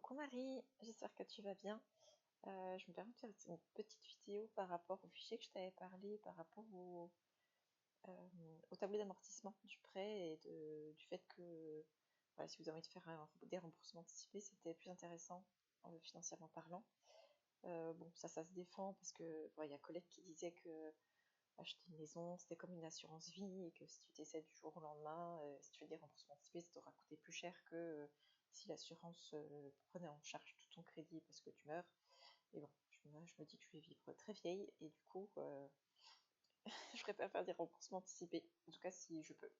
Coucou Marie, j'espère que tu vas bien. Je me permets de faire une petite vidéo par rapport au fichier que je t'avais parlé, par rapport au tableau d'amortissement du prêt et du fait que voilà, si vous avez envie de faire des remboursements anticipés, c'était plus intéressant financièrement parlant. Bon, ça se défend parce que il y a un collègue qui disait que acheter une maison, c'était comme une assurance vie et que si tu décèdes du jour au lendemain, si tu fais des remboursements anticipés, ça t'aura coûté plus cher que si l'assurance prenait en charge tout ton crédit parce que tu meurs. Et bon, je me dis que je vais vivre très vieille et du coup, je préfère faire des remboursements anticipés, en tout cas si je peux.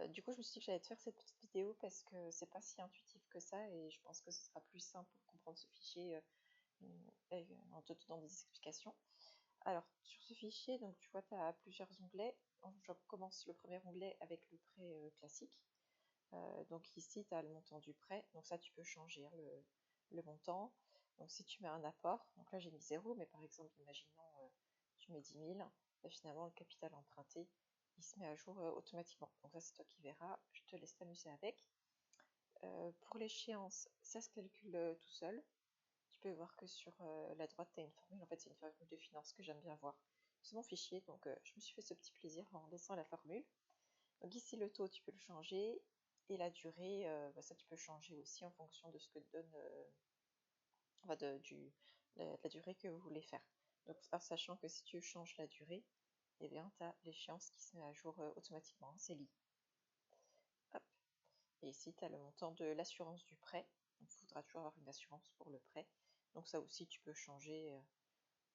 Du coup, je me suis dit que j'allais te faire cette petite vidéo parce que c'est pas si intuitif que ça et je pense que ce sera plus simple pour comprendre ce fichier en te donnant des explications. Alors, sur ce fichier, donc tu vois, tu as plusieurs onglets. Je commence le premier onglet avec le prêt classique. Donc ici, tu as le montant du prêt. Donc ça, tu peux changer le montant. Donc si tu mets un apport, donc là j'ai mis 0, mais par exemple, imaginons tu mets 10 000, et finalement le capital emprunté, il se met à jour automatiquement. Donc ça, c'est toi qui verras. Je te laisse t'amuser avec. Pour l'échéance, ça se calcule tout seul. Tu peux voir que sur la droite, tu as une formule. En fait, c'est une formule de finance que j'aime bien voir. C'est mon fichier, donc je me suis fait ce petit plaisir en laissant la formule. Donc ici, le taux, tu peux le changer. Et la durée, ça, tu peux changer aussi en fonction de ce que te donne la durée que vous voulez faire. Donc, en sachant que si tu changes la durée, eh bien, tu as l'échéance qui se met à jour automatiquement. C'est lié. Hop. Et ici, tu as le montant de l'assurance du prêt. Donc, il faudra toujours avoir une assurance pour le prêt. Donc, ça aussi, tu peux changer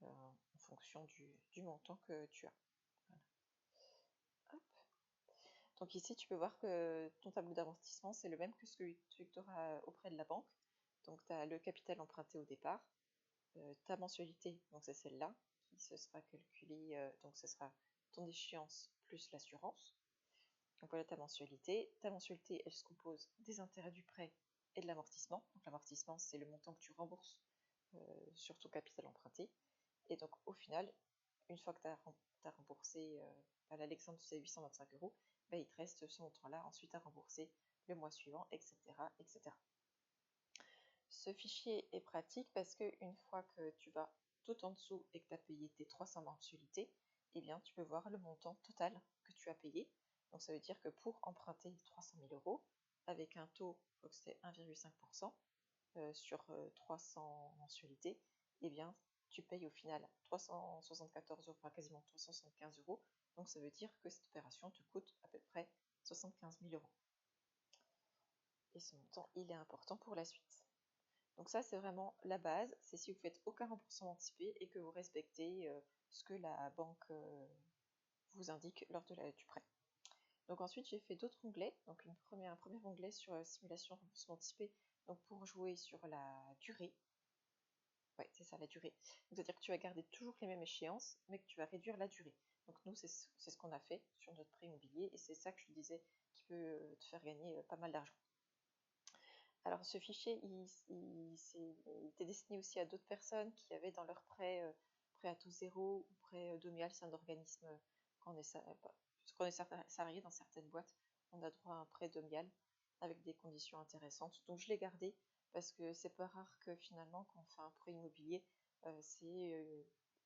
en fonction du montant que tu as. Voilà. Hop. Donc ici, tu peux voir que ton tableau d'amortissement, c'est le même que celui que tu auras auprès de la banque. Donc tu as le capital emprunté au départ, ta mensualité, donc c'est celle-là, qui se sera calculée, donc ce sera ton échéance plus l'assurance. Donc voilà ta mensualité. Ta mensualité, elle se compose des intérêts du prêt et de l'amortissement. Donc l'amortissement, c'est le montant que tu rembourses sur ton capital emprunté. Et donc au final, une fois que tu as remboursé, l'exemple c'est 825 €, il te reste ce montant-là ensuite à rembourser le mois suivant, etc., etc. Ce fichier est pratique parce qu'une fois que tu vas tout en dessous et que tu as payé tes 300 mensualités, eh bien, tu peux voir le montant total que tu as payé. Donc ça veut dire que pour emprunter 300 000 €, avec un taux, je crois que c'était 1,5% sur 300 mensualités, eh bien, tu payes au final 374 €, enfin quasiment 375 €. Donc ça veut dire que cette opération te coûte à peu près 75 000 €. Et ce montant, il est important pour la suite. Donc ça, c'est vraiment la base. C'est si vous faites aucun remboursement anticipé et que vous respectez ce que la banque vous indique lors du prêt. Donc ensuite, j'ai fait d'autres onglets. Donc un premier onglet sur simulation remboursement anticipé, donc pour jouer sur la durée. Ouais, c'est ça, la durée. C'est-à-dire que tu vas garder toujours les mêmes échéances, mais que tu vas réduire la durée. Donc nous, c'est ce qu'on a fait sur notre prêt immobilier, et c'est ça que je te disais qui peut te faire gagner pas mal d'argent. Alors ce fichier, il était destiné aussi à d'autres personnes qui avaient dans leur prêt à taux zéro ou prêt Domial, c'est un organisme quand on est salarié dans certaines boîtes, on a droit à un prêt Domial avec des conditions intéressantes. Donc je l'ai gardé parce que c'est pas rare que finalement quand on fait un prêt immobilier,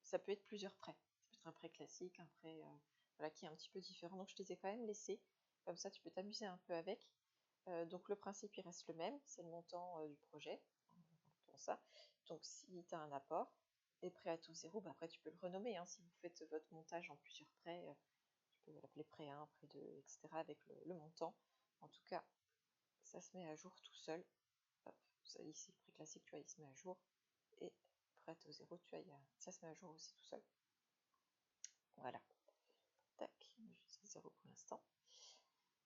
ça peut être plusieurs prêts. Ça peut être un prêt classique, un prêt voilà, qui est un petit peu différent. Donc je les ai quand même laissés, comme ça tu peux t'amuser un peu avec. Donc le principe il reste le même, c'est le montant du projet, pour ça. Donc si tu as un apport et prêt à taux zéro, après tu peux le renommer. Si vous faites votre montage en plusieurs prêts, tu peux l'appeler prêt 1, prêt 2, etc. avec le montant. En tout cas, ça se met à jour tout seul. Hop, ici le prêt classique, tu vois, il se met à jour. Et prêt à taux zéro, tu vois, ça se met à jour aussi tout seul. Voilà. Tac, c'est 0 pour l'instant.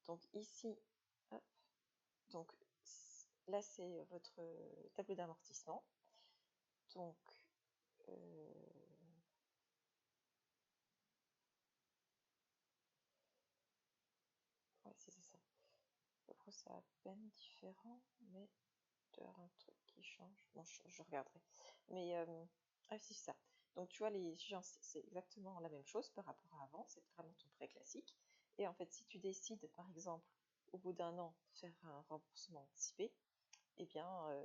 Donc ici, hop, donc là c'est votre tableau d'amortissement. Donc ouais, c'est ça. Après c'est à peine différent, mais il doit y avoir un truc qui change. Bon, je regarderai. Mais ah si, c'est ça. Donc tu vois, les échéances, c'est exactement la même chose par rapport à avant. C'est vraiment ton prêt classique. Et en fait, si tu décides, par exemple, au bout d'un an, de faire un remboursement anticipé, eh bien,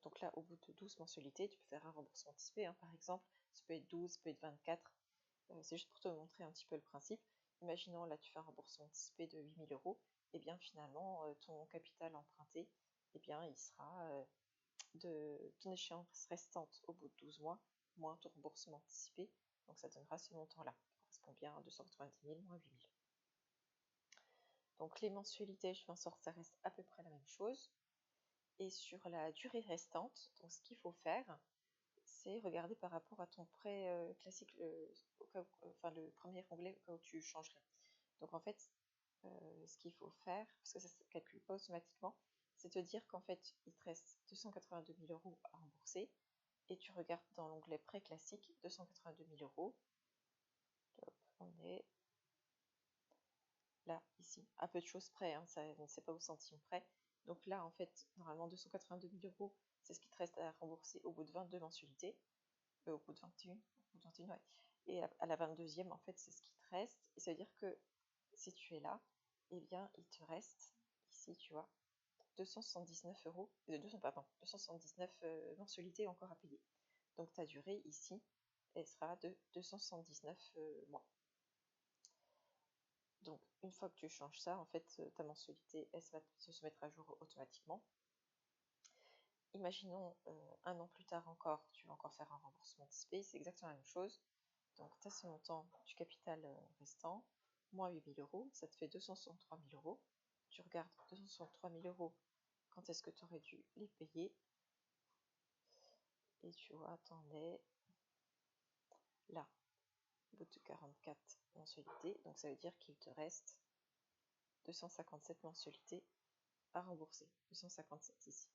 donc là, au bout de 12 mensualités, tu peux faire un remboursement anticipé, hein, par exemple. Ça peut être 12, ça peut être 24. C'est juste pour te montrer un petit peu le principe. Imaginons, là, tu fais un remboursement anticipé de 8 000 euros. Et bien, finalement, ton capital emprunté, eh bien, il sera de ton échéance restante au bout de 12 mois, moins ton remboursement anticipé. Donc, ça donnera ce montant-là, qui correspond bien à 290 000 moins 8 000. Donc, les mensualités, je fais en sorte que ça reste à peu près la même chose. Et sur la durée restante, donc ce qu'il faut faire, c'est regarder par rapport à ton prêt classique, au cas où, enfin le premier onglet au cas où tu changerais. Donc en fait, ce qu'il faut faire, parce que ça ne se calcule pas automatiquement, c'est te dire qu'en fait, il te reste 282 000 euros à rembourser, et tu regardes dans l'onglet prêt classique, 282 000 euros. Hop, on est là, ici, à peu de choses près, hein, ça ne sait pas au centime près. Donc là, en fait, normalement, 282 000 euros, c'est ce qui te reste à rembourser au bout de 22 mensualités. Au bout de 21, ouais. Et à la 22e, en fait, c'est ce qui te reste. Et ça veut dire que si tu es là, eh bien, il te reste, ici, tu vois, 279 euros, 279 mensualités encore à payer. Donc ta durée, ici, elle sera de 279 mois. Donc, une fois que tu changes ça, en fait, ta mensualité, elle se mettra à jour automatiquement. Imaginons un an plus tard encore, tu vas encore faire un remboursement anticipé, c'est exactement la même chose. Donc, tu as ce montant du capital restant, moins 8 000 euros, ça te fait 263 000 euros. Tu regardes 263 000 euros, quand est-ce que tu aurais dû les payer? Et tu vois, t'en es là, au bout de 44 mensualités. Donc, ça veut dire qu'il te reste 257 mensualités à rembourser. 257 ici.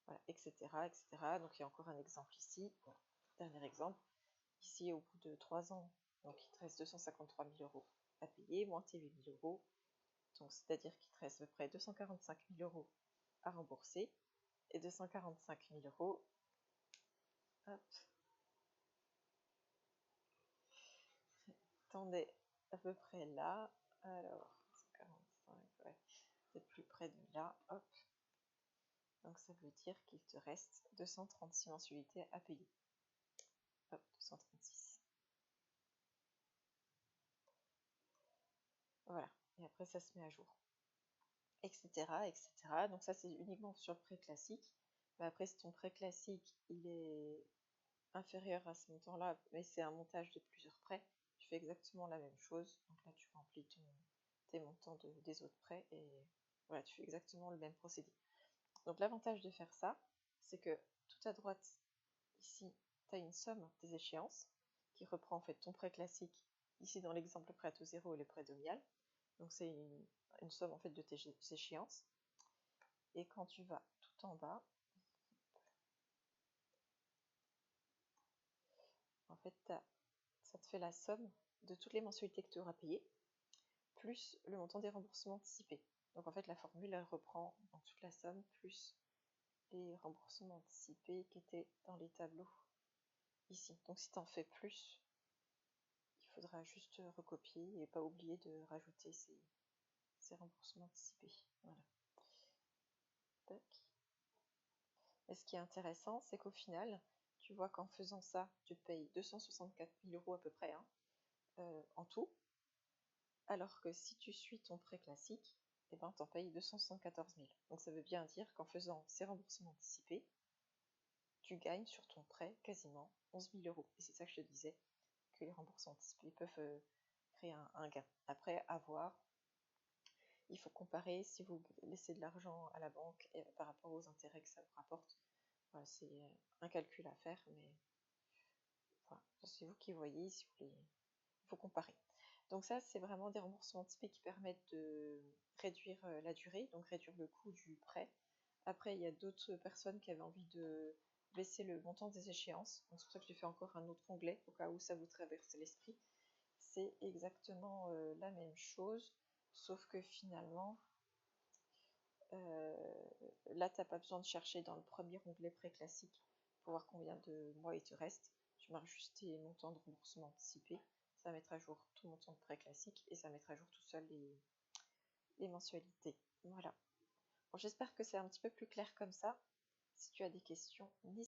Voilà, etc., etc. Donc, il y a encore un exemple ici. Bon, dernier exemple. Ici, au bout de 3 ans, donc il te reste 253 000 euros à payer, moins tes 8 000 euros. Donc, c'est-à-dire qu'il te reste à peu près 245 000 euros à rembourser. Et 245 000 euros, hop, t'en es à peu près là. Alors, 145, ouais, peut-être plus près de là, hop. Donc, ça veut dire qu'il te reste 236 mensualités à payer. Hop, 236. Voilà, et après ça se met à jour, etc., etc. Donc ça c'est uniquement sur le prêt classique. Mais après si ton prêt classique il est inférieur à ce montant-là, mais c'est un montage de plusieurs prêts, tu fais exactement la même chose. Donc là tu remplis tes montants des autres prêts et voilà, tu fais exactement le même procédé. Donc l'avantage de faire ça, c'est que tout à droite, ici, tu as une somme des échéances qui reprend en fait ton prêt classique, ici dans l'exemple prêt à taux zéro et le prêt domial. Donc c'est une somme en fait de tes échéances. Et quand tu vas tout en bas, en fait ça te fait la somme de toutes les mensualités que tu auras payées, plus le montant des remboursements anticipés. Donc en fait la formule elle reprend donc toute la somme plus les remboursements anticipés qui étaient dans les tableaux ici. Donc si tu en fais plus, il faudra juste recopier et pas oublier de rajouter ces remboursements anticipés. Voilà. Tac. Et ce qui est intéressant, c'est qu'au final, tu vois qu'en faisant ça, tu payes 264 000 euros à peu près, hein, en tout, alors que si tu suis ton prêt classique, eh ben, tu en payes 274 000. Donc ça veut bien dire qu'en faisant ces remboursements anticipés, tu gagnes sur ton prêt quasiment 11 000 euros. Et c'est ça que je te disais, que les remboursements anticipés peuvent créer un gain. Après, à voir, il faut comparer si vous laissez de l'argent à la banque et par rapport aux intérêts que ça vous rapporte. Voilà, c'est un calcul à faire, mais voilà, c'est vous qui voyez, si vous voulez, il faut comparer. Donc ça, c'est vraiment des remboursements anticipés qui permettent de réduire la durée, donc réduire le coût du prêt. Après, il y a d'autres personnes qui avaient envie de baisser le montant des échéances. Donc c'est pour ça que j'ai fait encore un autre onglet, au cas où ça vous traverse l'esprit. C'est exactement la même chose, sauf que finalement, là, tu n'as pas besoin de chercher dans le premier onglet prêt classique pour voir combien de mois il te reste. Tu marques juste tes montants de remboursement anticipé. Ça mettra à jour tout montant de prêt classique et ça mettra à jour tout seul les mensualités. Voilà. Bon, j'espère que c'est un petit peu plus clair comme ça. Si tu as des questions, n'hésite